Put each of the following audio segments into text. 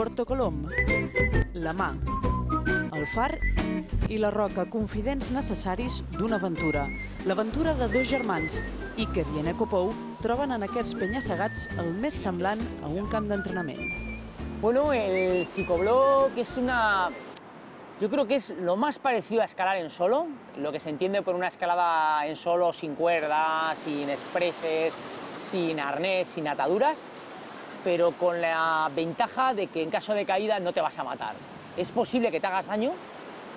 Porto Colom, la mà, el far i la roca, confidents necessaris d'una aventura. L'aventura de dos germans, Iker i Eneko Pou, troben en aquests penya-segats el més semblant a un camp d'entrenament. Bueno, el psicobloc es yo creo que es lo más parecido a escalar en solo, lo que se entiende por una escalada en solo sin cuerdas, sin expreses, sin arnés, sin ataduras, pero con la ventaja de que en caso de caída no te vas a matar. Es posible que te hagas daño,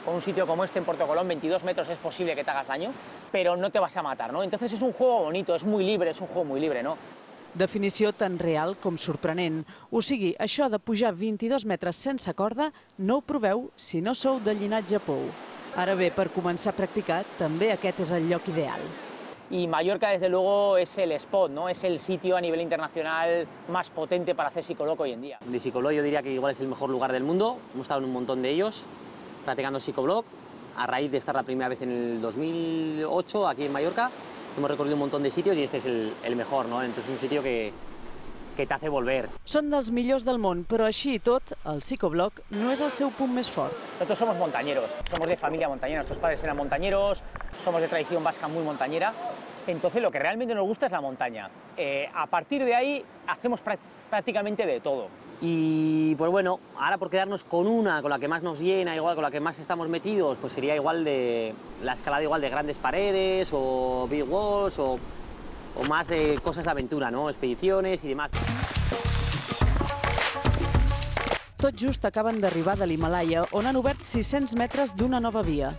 con un sitio como este en Porto Colom, 22 metros, es posible que te hagas daño, pero no te vas a matar, ¿no? Entonces es un juego bonito, es muy libre, es un juego muy libre, ¿no? Definició tan real com sorprenent. O sigui, això de pujar 22 metres sense corda no ho proveu si no sou de llinatge Pou. Ara bé, per començar a practicar, també aquest és el lloc ideal. Y Mallorca, desde luego, es el spot, ¿no? Es el sitio a nivel internacional más potente para hacer psicobloc hoy en día. De psicobloc yo diría que igual es el mejor lugar del mundo. Hemos estado en un montón de ellos practicando psicobloc a raíz de estar la primera vez en el 2008 aquí en Mallorca. Hemos recorrido un montón de sitios y este es el mejor, ¿no? Entonces es un sitio que te hace volver. Són dels millors del món, però així i tot, el psicobloc no és el seu punt més fort. Nosotros somos montañeros, somos de familia montañera, nuestros padres eran montañeros, somos de tradición vasca muy montañera, entonces lo que realmente nos gusta es la montaña. A partir de ahí hacemos prácticamente de todo. Y pues bueno, ahora por quedarnos con una, con la que más nos llena, igual con la que más estamos metidos, pues sería igual de la escalada igual de grandes paredes o big walls o más de cosas de aventura, ¿no? Expediciones y demás. Tot just acaben d'arribar de l'Himalaya, on han obert 600 metres d'una nova via.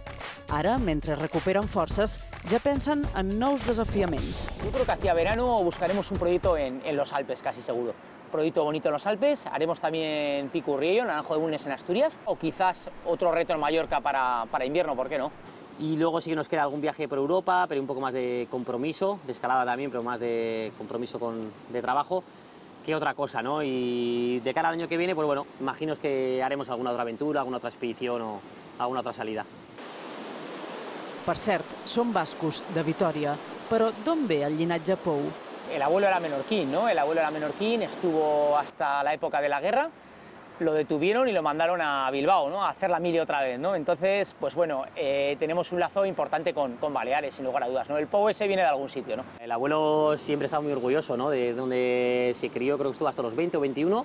Ara, mentre recuperen forces, ja pensen en nous desafiaments. Yo creo que hacia verano buscaremos un proyecto en los Alpes, casi seguro. Un proyecto bonito en los Alpes, haremos también Pico-Urriello, Naranjo de Bulnes en Asturias, o quizás otro reto en Mallorca para invierno, ¿por qué no? Y luego sí que nos queda algún viaje por Europa, pero un poco más de compromiso, de escalada también, pero más de compromiso de trabajo que otra cosa, ¿no? Y de cara al año que viene, pues bueno, imagino que haremos alguna otra aventura, alguna otra expedición o alguna otra salida. Per cert, són bascos, de Vitòria, però d'on ve el llinatge Pou? El abuelo era menorquín, ¿no? El abuelo era menorquín, estuvo hasta la época de la guerra, lo detuvieron y lo mandaron a Bilbao, ¿no? A hacer la mili otra vez, ¿no? Entonces, pues bueno, tenemos un lazo importante con Baleares, sin lugar a dudas, ¿no? El Pou ese viene de algún sitio, ¿no? El abuelo siempre estaba muy orgulloso, ¿no? De donde se crió, creo que estuvo hasta los 20 o 21,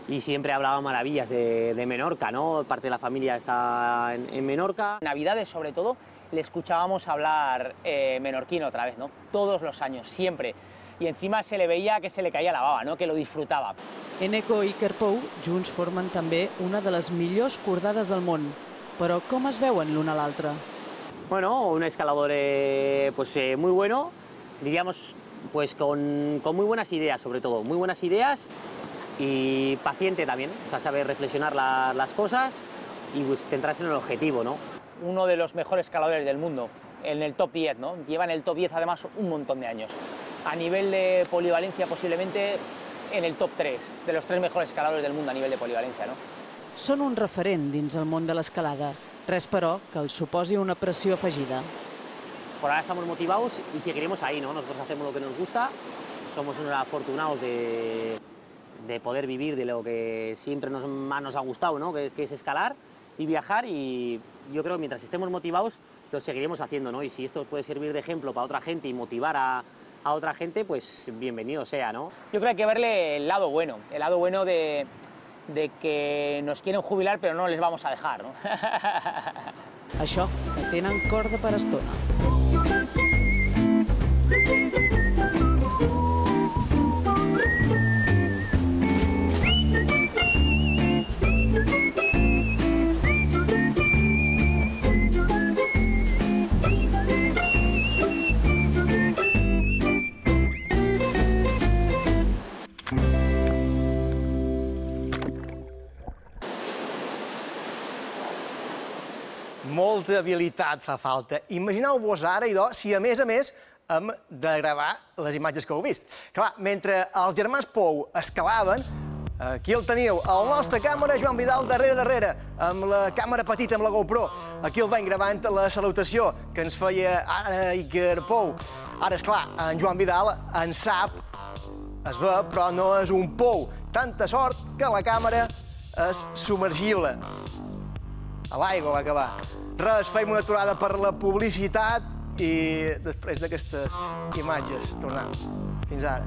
y siempre hablaba maravillas de Menorca, ¿no? Parte de la familia está en Menorca. Navidades, sobre todo, le escuchábamos hablar menorquín otra vez, ¿no? Todos los años, siempre. Y encima se le veía que se le caía la baba, ¿no? Que lo disfrutaba. Eneko i Iker Pou junts formen també una de les millors cordades del món. Però com es veuen l'un a l'altre? Bueno, un escalador pues muy bueno, diríamos pues con muy buenas ideas, sobre todo, muy buenas ideas y paciente también, o sea, sabe reflexionar las cosas y pues, centrarse en el objetivo, ¿no? Uno de los mejores escaladores del mundo, en el top 10, ¿no? Lleva en el top 10 además un montón de años. A nivel de polivalencia posiblemente en el top 3, de los 3 mejores escaladores del mundo a nivel de polivalencia, ¿no? Són un referent dins el món de l'escalada. Res, però, que els suposi una pressió afegida. Por ahora estamos motivados y seguiremos ahí, ¿no? Nosotros hacemos lo que nos gusta, somos unos afortunados de poder vivir de lo que siempre más nos ha gustado, ¿no? Que es escalar y viajar, y yo creo que mientras estemos motivados lo seguiremos haciendo, ¿no? Y si esto puede servir de ejemplo para otra gente y motivar a otra gente, pues bienvenido sea, ¿no? Yo creo que hay que verle el lado bueno de que nos quieren jubilar pero no les vamos a dejar, ¿no? Això, que tenen corda per estona. Molta habilitat fa falta. Imagineu-vos ara, idò, si a més hem de gravar les imatges que heu vist. Clar, mentre els germans Pou escalaven, aquí el teniu, el nostre càmera Joan Vidal darrere, amb la càmera petita, amb la GoPro. Aquí el veiem gravant la salutació que ens feia ara Iker Pou. Ara, esclar, en Joan Vidal en sap, es ve, però no és un pou. Tanta sort que la càmera és submergir-la a l'aigua, va acabar. Res, feim una aturada per la publicitat i després d'aquestes imatges tornem. Fins ara.